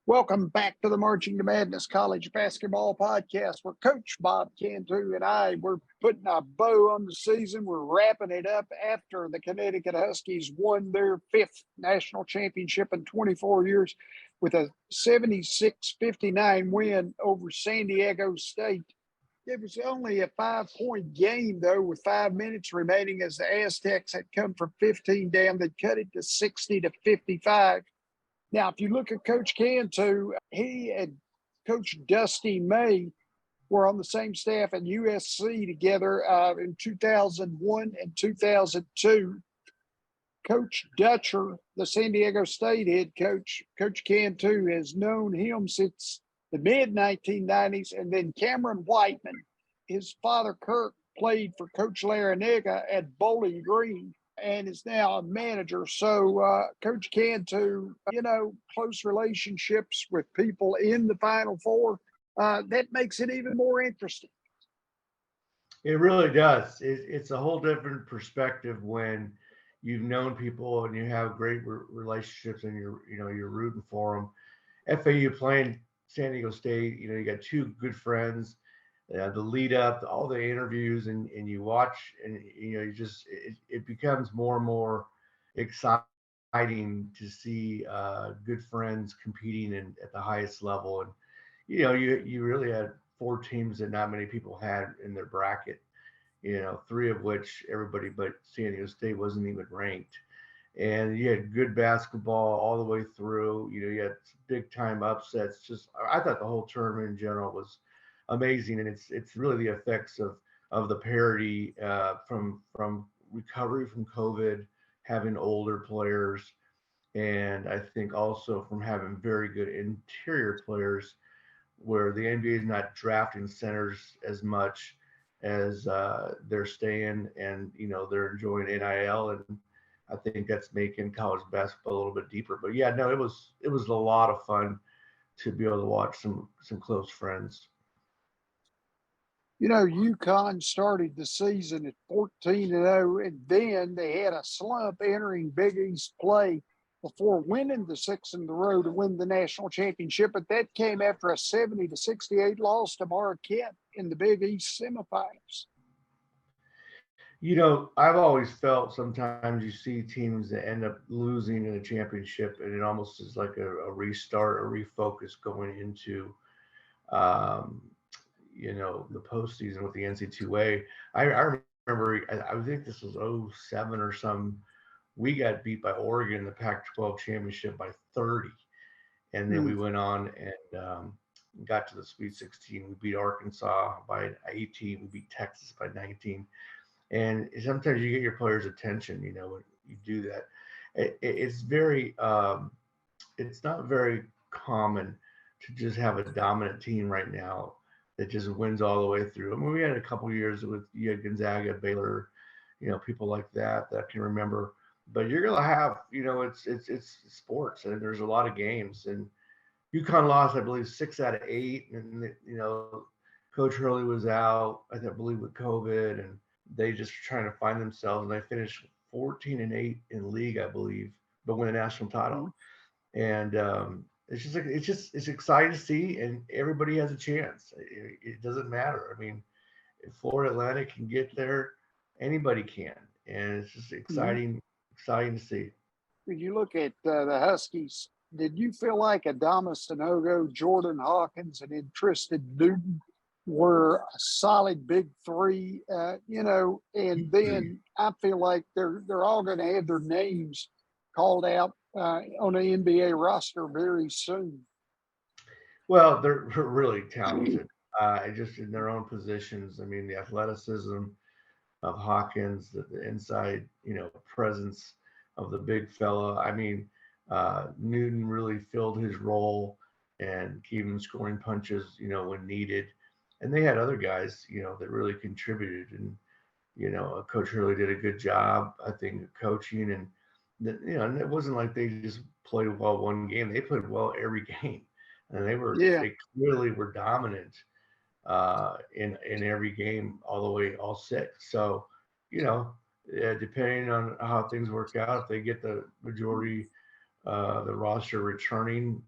Welcome back to the Marching to Madness College Basketball Podcast, where Coach Bob Cantu and we're putting a bow on the season. We're wrapping it up after the Connecticut Huskies won their fifth national championship in 24 years with a 76-59 win over San Diego State. It was only a 5-point game, though, with 5 minutes remaining as the Aztecs had come from 15 down. They cut it to 60-55. Now, if you look at Coach Cantu, he and Coach Dusty May were on the same staff at USC together in 2001 and 2002. Coach Dutcher, the San Diego State head coach, Coach Cantu, has known him since the mid-1990s. And then Cameron Whiteman, his father, Kirk, played for Coach Larranaga at Bowling Green and is now a manager. So Coach Cantu, close relationships with people in the Final Four. That makes it even more interesting. It really does. It's a whole different perspective when you've known people and you have great relationships and you're rooting for them. FAU playing San Diego State, you got two good friends. The lead up, all the interviews, and you watch, and it becomes more and more exciting to see good friends competing at the highest level. And you really had four teams that not many people had in their bracket. Three of which everybody but San Diego State wasn't even ranked. And you had good basketball all the way through. You had big time upsets. I thought the whole tournament in general was amazing, and it's really the effects of the parity from recovery from COVID, having older players, and I think also from having very good interior players, where the NBA is not drafting centers as much as they're staying, and they're enjoying NIL, and I think that's making college basketball a little bit deeper. But yeah, no, it was a lot of fun to be able to watch some close friends. UConn started the season at 14-0, and then they had a slump entering Big East play before winning the sixth in the row to win the national championship. But that came after a 70-68 loss to Marquette in the Big East semifinals. I've always felt sometimes you see teams that end up losing in a championship, and it almost is like a restart, a refocus going into the postseason with the NC2A. I remember, I think this was '07 or some. We got beat by Oregon in the Pac-12 championship by 30, and then we went on and got to the Sweet 16. We beat Arkansas by 18. We beat Texas by 19. And sometimes you get your players' attention, when you do that. It's it's not very common to just have a dominant team right now that just wins all the way through. I mean, we had a couple of years with Gonzaga, Baylor, people like that I can remember. But you're gonna have, it's sports, and there's a lot of games. And UConn lost, I believe, 6 out of 8, and Coach Hurley was out, I believe, with COVID, and they just trying to find themselves. And they finished 14-8 in league, I believe, but win a national title. And it's exciting to see, and everybody has a chance. It doesn't matter. I mean, if Florida Atlantic can get there, anybody can, and it's just exciting to see. When you look at the Huskies, did you feel like Adama Sanogo, Jordan Hawkins, and then Tristan Newton were a solid big three? And then I feel like they're all going to have their names called out on the NBA roster very soon. Well, they're really talented, just in their own positions. I mean, the athleticism of Hawkins, the inside, presence of the big fella. I mean, Newton really filled his role and gave him scoring punches, when needed. And they had other guys, that really contributed. And, Coach Hurley did a good job, I think, coaching. And, and it wasn't like they just played well one game. They played well every game. And they clearly were dominant in every game all the way, all six. So, depending on how things work out, if they get the majority, the roster returning,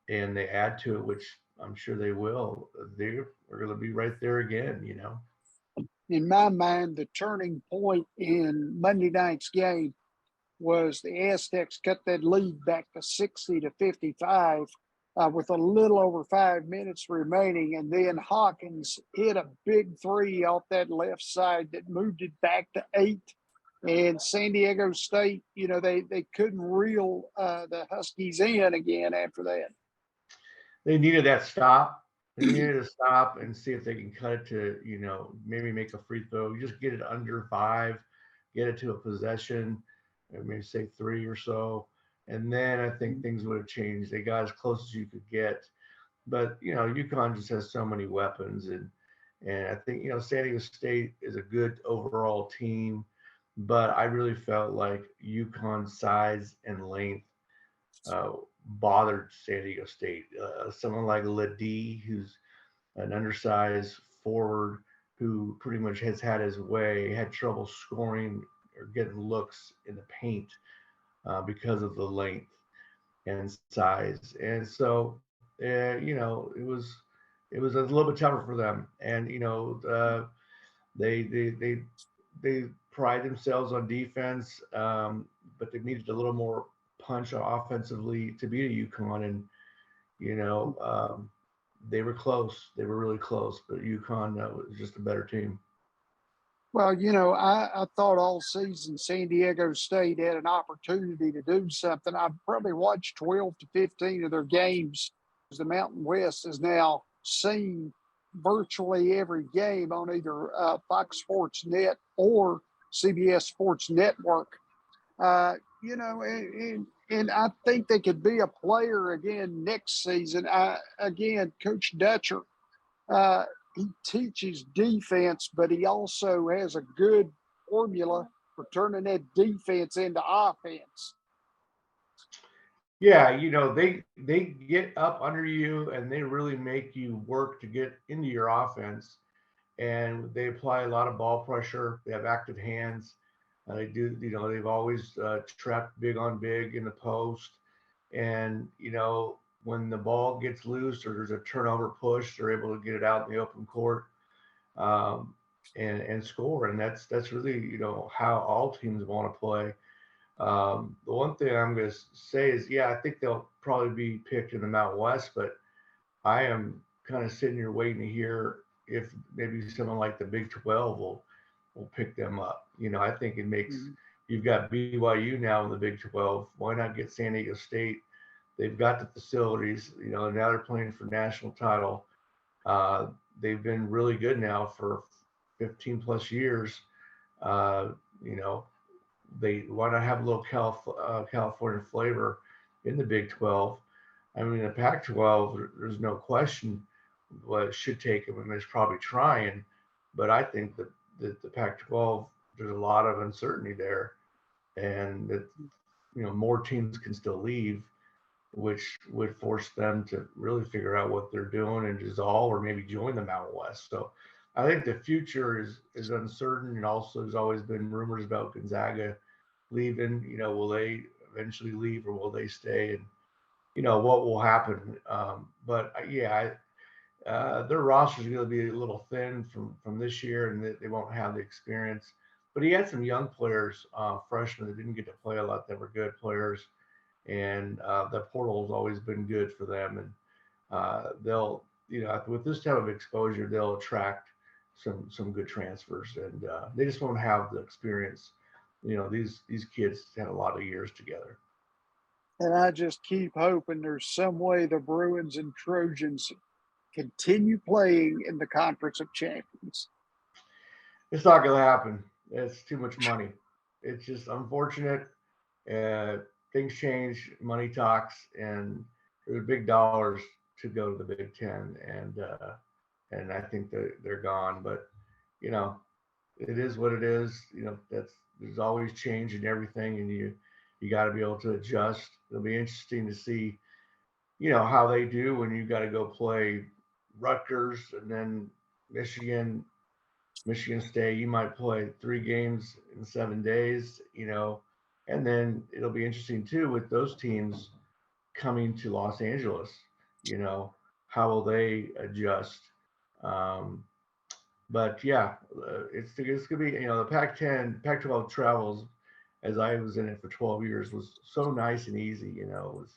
and they add to it, which I'm sure they will, they're going to be right there again, you know. In my mind, the turning point in Monday night's game was the Aztecs cut that lead back to 60 to 55 with a little over 5 minutes remaining. And then Hawkins hit a big three off that left side that moved it back to 8. And San Diego State, they couldn't reel the Huskies in again after that. They needed that stop. They needed to stop and see if they can cut it to, maybe make a free throw. Just get it under 5, get it to a possession, maybe say 3 or so. And then I think things would have changed. They got as close as you could get. But, UConn just has so many weapons. And I think, San Diego State is a good overall team. But I really felt like UConn's size and length uh, bothered San Diego State. Someone like Ledee, who's an undersized forward who pretty much has had his way, had trouble scoring or getting looks in the paint because of the length and size. And so, it was a little bit tougher for them. And they pride themselves on defense, but they needed a little more punch offensively to beat a UConn. And you know, they were close. They were really close, but UConn was just a better team. Well, I thought all season San Diego State had an opportunity to do something. I've probably watched 12 to 15 of their games. The Mountain West has now seen virtually every game on either Fox Sports Net or CBS Sports Network. And I think they could be a player again next season. Again, Coach Dutcher, he teaches defense, but he also has a good formula for turning that defense into offense. Yeah, they get up under you and they really make you work to get into your offense. And they apply a lot of ball pressure. They have active hands. They do, they've always trapped big on big in the post. And, when the ball gets loose or there's a turnover push, they're able to get it out in the open court um, and score. And that's really, how all teams want to play. The one thing I'm going to say is, yeah, I think they'll probably be picked in the Mountain West, but I am kind of sitting here waiting to hear if maybe someone like the Big 12 will pick them up. I think it makes you've got BYU now in the Big 12. Why not get San Diego State? They've got the facilities. And now they're playing for national title. They've been really good now for 15 plus years. Uh, you know, they why not have a little California flavor in the Big 12? I mean, the Pac-12, there's no question what it should take them, and it's probably trying. But I think that the Pac-12, there's a lot of uncertainty there, and that more teams can still leave, which would force them to really figure out what they're doing and dissolve or maybe join the Mountain West. So I think the future is uncertain, and also there's always been rumors about Gonzaga leaving. Will they eventually leave or will they stay? And what will happen. But yeah, their roster is going to be a little thin from this year, and they won't have the experience. But he had some young players, freshmen that didn't get to play a lot, that were good players, and the portal has always been good for them. And they'll, with this type of exposure, they'll attract some good transfers, and they just won't have the experience. These kids had a lot of years together. And I just keep hoping there's some way the Bruins and Trojans continue playing in the Conference of Champions. It's not going to happen. It's too much money. It's just unfortunate. Things change, money talks, and there's big dollars to go to the Big Ten, and I think they're gone. But it is what it is. There's always change in everything, and you got to be able to adjust. It'll be interesting to see, how they do when you got to go play Rutgers and then Michigan State. You might play 3 games in 7 days, and then it'll be interesting too with those teams coming to Los Angeles. how will they adjust? Um, but yeah, it's gonna be the Pac-10, Pac-12 travels as I was in it for 12 years was so nice and easy. It was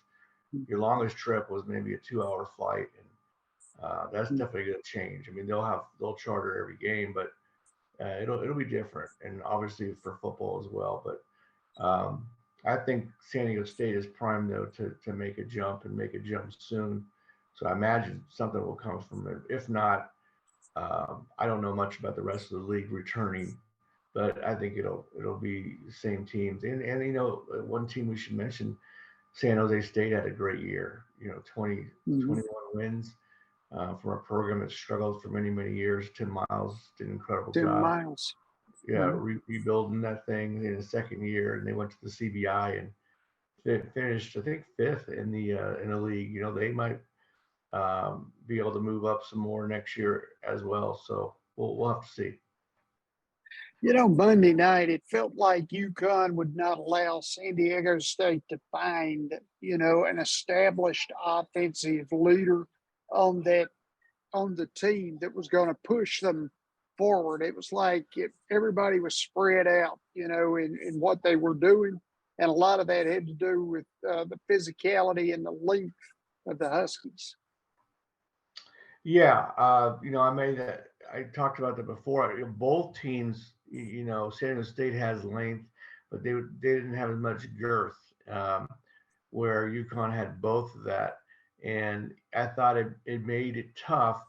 your longest trip was maybe a 2-hour flight, and that's definitely going to change. I mean, they'll charter every game, but it'll be different, and obviously for football as well. But I think San Diego State is primed though to make a jump and make a jump soon. So I imagine something will come from it. If not, I don't know much about the rest of the league returning, but I think it'll be the same teams. And one team we should mention, San Jose State had a great year. 20, 21 wins from a program that struggled for many years. Tim Miles did an incredible 10 job. miles. Yeah, rebuilding that thing in the second year, and they went to the CBI and finished, I think, fifth in the league. They might be able to move up some more next year as well. So we'll have to see. Monday night, it felt like UConn would not allow San Diego State to find, an established offensive leader on the team that was going to push them forward. It was like everybody was spread out, in what they were doing. And a lot of that had to do with the physicality and the length of the Huskies. Yeah, I talked about that before. Both teams, San Diego State has length, but they didn't have as much girth. Where UConn had both of that, and I thought it made it tough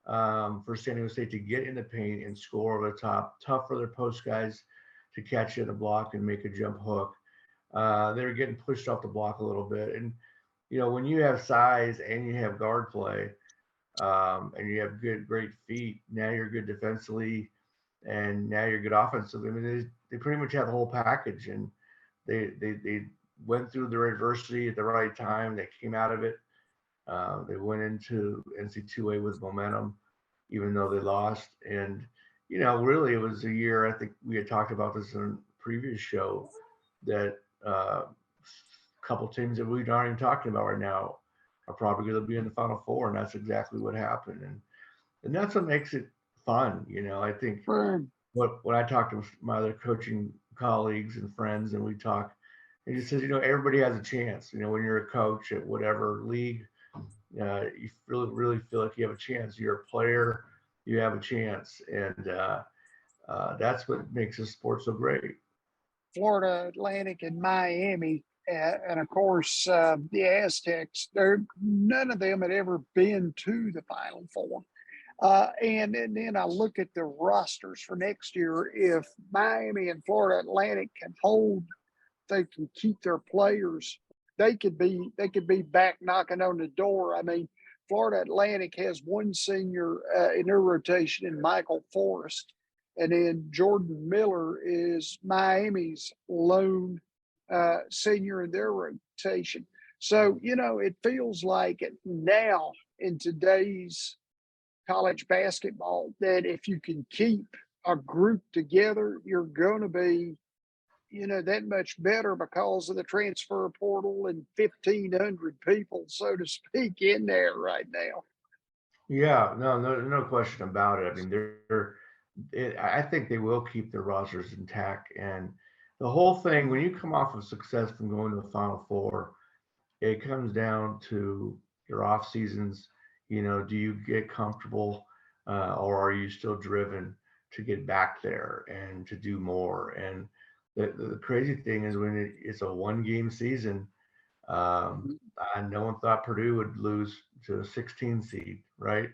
for San Diego State to get in the paint and score over the top. Tough for their post guys to catch you in the block and make a jump hook. They were getting pushed off the block a little bit, and when you have size and you have guard play. And you have great feet. Now you're good defensively, and now you're good offensively. I mean, they pretty much have the whole package, and they went through their adversity at the right time. They came out of it. They went into NC2A with momentum, even though they lost. And really, it was a year. I think we had talked about this in a previous show that a couple teams that we're not even talking about right now are probably going to be in the Final Four, and that's exactly what happened. And that's what makes it fun. I think when I talk to my other coaching colleagues and friends, and we talk, and he says, everybody has a chance. When you're a coach at whatever league, you really feel like you have a chance. You're a player, you have a chance, and that's what makes this sport so great. Florida Atlantic and Miami, and of course the Aztecs. None of them had ever been to the Final Four. And then I look at the rosters for next year. If Miami and Florida Atlantic they can keep their players. They could be back knocking on the door. I mean, Florida Atlantic has one senior in their rotation in Michael Forrest. And then Jordan Miller is Miami's lone senior in their rotation. So, it feels like now in today's college basketball that if you can keep a group together, you're going to be, that much better because of the transfer portal and 1,500 people, so to speak, in there right now. Yeah, no question about it. I mean, I think they will keep their rosters intact. And the whole thing, when you come off of success from going to the Final Four, it comes down to your off seasons. Do you get comfortable, or are you still driven to get back there and to do more? And the crazy thing is when it's a 1-game season, no one thought Purdue would lose to a 16 seed, right?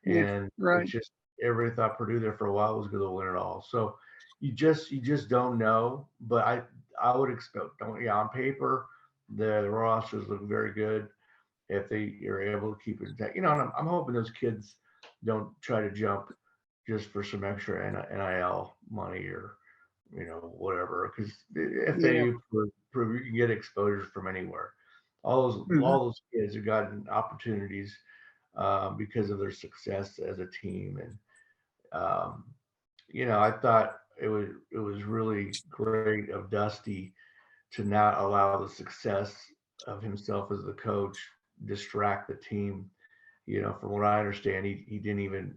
And right. It's just everybody thought Purdue there for a while was going to win it all. So you just don't know. But I would expect, on paper, the rosters look very good if they are able to keep it intact. And I'm hoping those kids don't try to jump just for some extra NIL money or whatever, because FAU you can get exposure from anywhere. All those kids have gotten opportunities because of their success as a team, and I thought it was really great of Dusty to not allow the success of himself as the coach distract the team. From what I understand, he didn't even,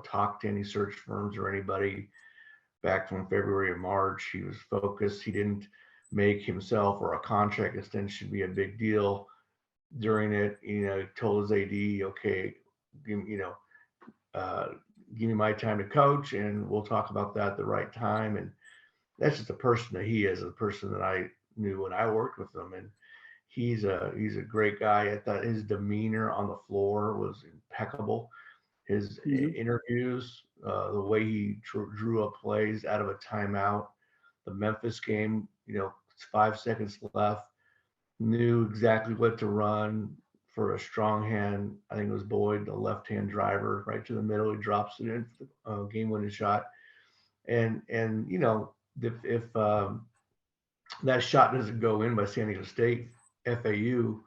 talk to any search firms or anybody back from February and March. He was focused. He didn't make himself or a contract extension be a big deal during it. He told his AD, okay, uh, give me my time to coach, and we'll talk about that at the right time. And that's just the person that he is, the person that I knew when I worked with him. And he's a great guy. I thought his demeanor on the floor was impeccable. His Mm-hmm. interviews, the way he drew up plays out of a timeout, the Memphis game, 5 seconds left, knew exactly what to run for a strong hand. I think it was Boyd, the left-hand driver, right to the middle. He drops it in for the game-winning shot. And if that shot doesn't go in by San Diego State, FAU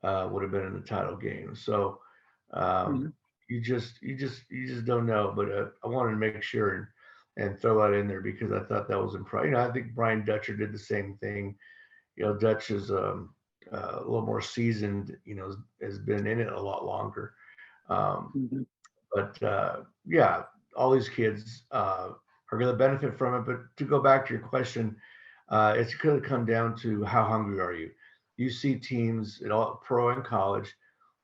would have been in the title game. So Mm-hmm. you just don't know. But I wanted to make sure and throw that in there because I thought that was impressive. I think Brian Dutcher did the same thing. Dutch is a little more seasoned. Has been in it a lot longer. Um, Mm-hmm. but yeah, all these kids are going to benefit from it. But to go back to your question, it's going to come down to how hungry are you. You see teams at all pro and college,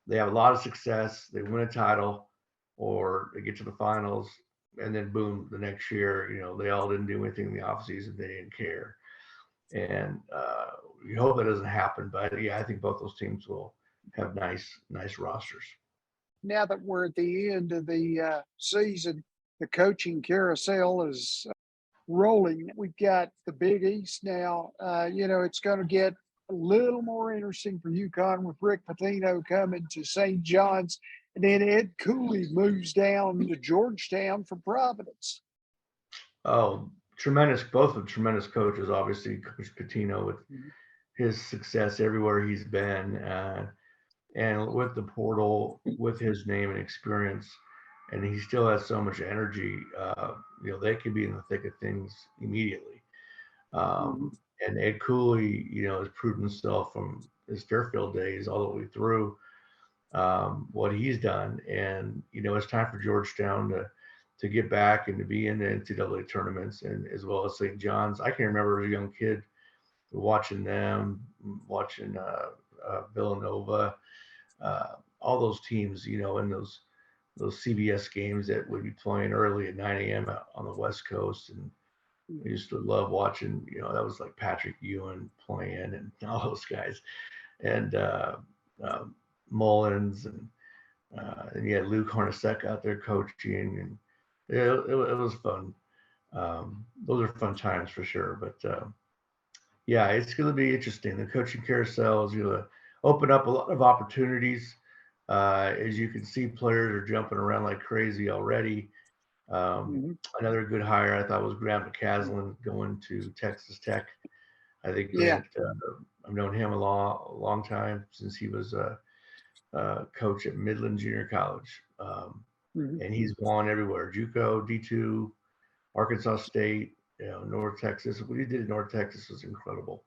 they have a lot of success, they win a title, or they get to the finals, and then boom, the next year, they all didn't do anything in the offseason, they didn't care. And we hope that doesn't happen. But yeah, I think both those teams will have nice rosters. Now that we're at the end of the season, the coaching carousel is rolling. We've got the Big East now. It's going to get a little more interesting for UConn with Rick Pitino coming to St. John's. And then Ed Cooley moves down to Georgetown for Providence. Oh, tremendous! Both of tremendous coaches. Obviously, Coach Pitino with his success everywhere he's been, and with the portal, with his name and experience, and he still has so much energy. They could be in the thick of things immediately. Mm-hmm. And Ed Cooley, has proven himself from his Fairfield days all the way through what he's done. And it's time for Georgetown to get back and to be in the NCAA tournaments, and as well as St. John's. I can remember as a young kid watching them, watching Villanova, all those teams, in those CBS games that would be playing early at 9 a.m. on the West Coast. And I used to love watching, that was like Patrick Ewing playing and all those guys. And Mullins and you had Luke Hornacek out there coaching, and it was fun. Those are fun times for sure. But yeah, it's going to be interesting. The coaching carousel is going to open up a lot of opportunities. As you can see, players are jumping around like crazy already. Mm-hmm. Another good hire I thought was Grant McCaslin going to Texas Tech. I think Yeah. Grant, I've known him a long time since he was coach at Midland Junior College. Mm-hmm. And he's gone everywhere: JUCO, D2, Arkansas State, North Texas. What he did in North Texas was incredible,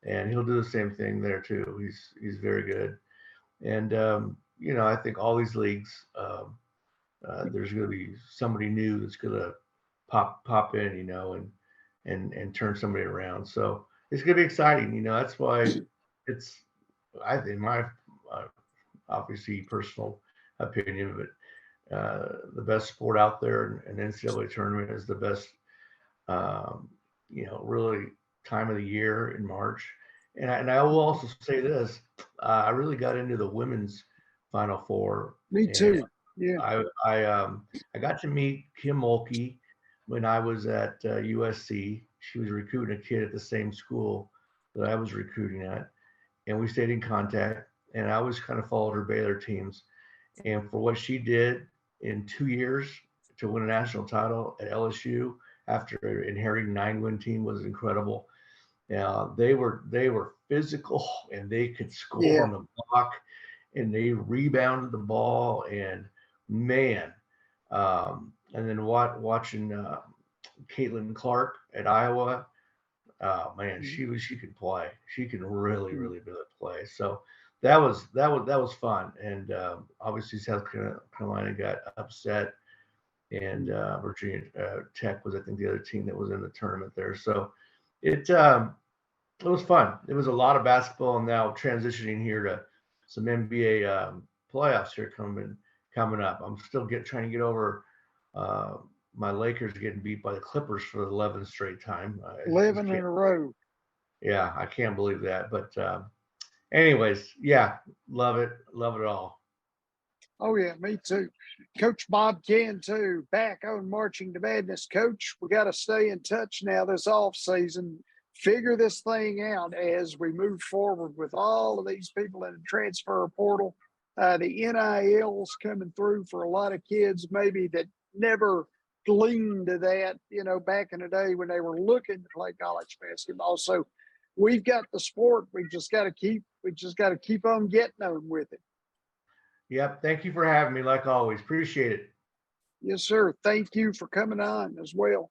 and he'll do the same thing there too. He's very good, and I think all these leagues, there's going to be somebody new that's going to pop in, and turn somebody around. So it's going to be exciting. That's why it's, I think, my uh, obviously personal opinion, but the best sport out there, and NCAA tournament is the best, really time of the year in March. And I will also say this: I really got into the women's Final Four, Me and too. Yeah. I got to meet Kim Mulkey when I was at USC. She was recruiting a kid at the same school that I was recruiting at, and we stayed in contact. And I always kind of followed her Baylor teams, and for what she did in 2 years to win a national title at LSU after inheriting 9-win team was incredible. They were physical, and they could score Yeah. on the block, and they rebounded the ball, and man, and then watching Caitlin Clark at Iowa, man, she can play. She can really play. So that was fun. And obviously South Carolina got upset, and Virginia Tech was, I think, the other team that was in the tournament there. So it was fun. It was a lot of basketball, and now transitioning here to some NBA playoffs here coming up. I'm still trying to get over uh, my Lakers getting beat by the Clippers for the 11th straight time. 11 in a row. Yeah, I can't believe that. But anyways, yeah, love it all. Oh, yeah, me too. Coach Bob Cantu back on Marching to Madness. Coach, we got to stay in touch now this off season. Figure this thing out as we move forward with all of these people in the transfer portal. The NILs coming through for a lot of kids, maybe that never gleaned to that, back in the day when they were looking to play college basketball. So we've got the sport. We just got to keep on getting on with it. Yep. Thank you for having me, like always. Appreciate it. Yes, sir. Thank you for coming on as well.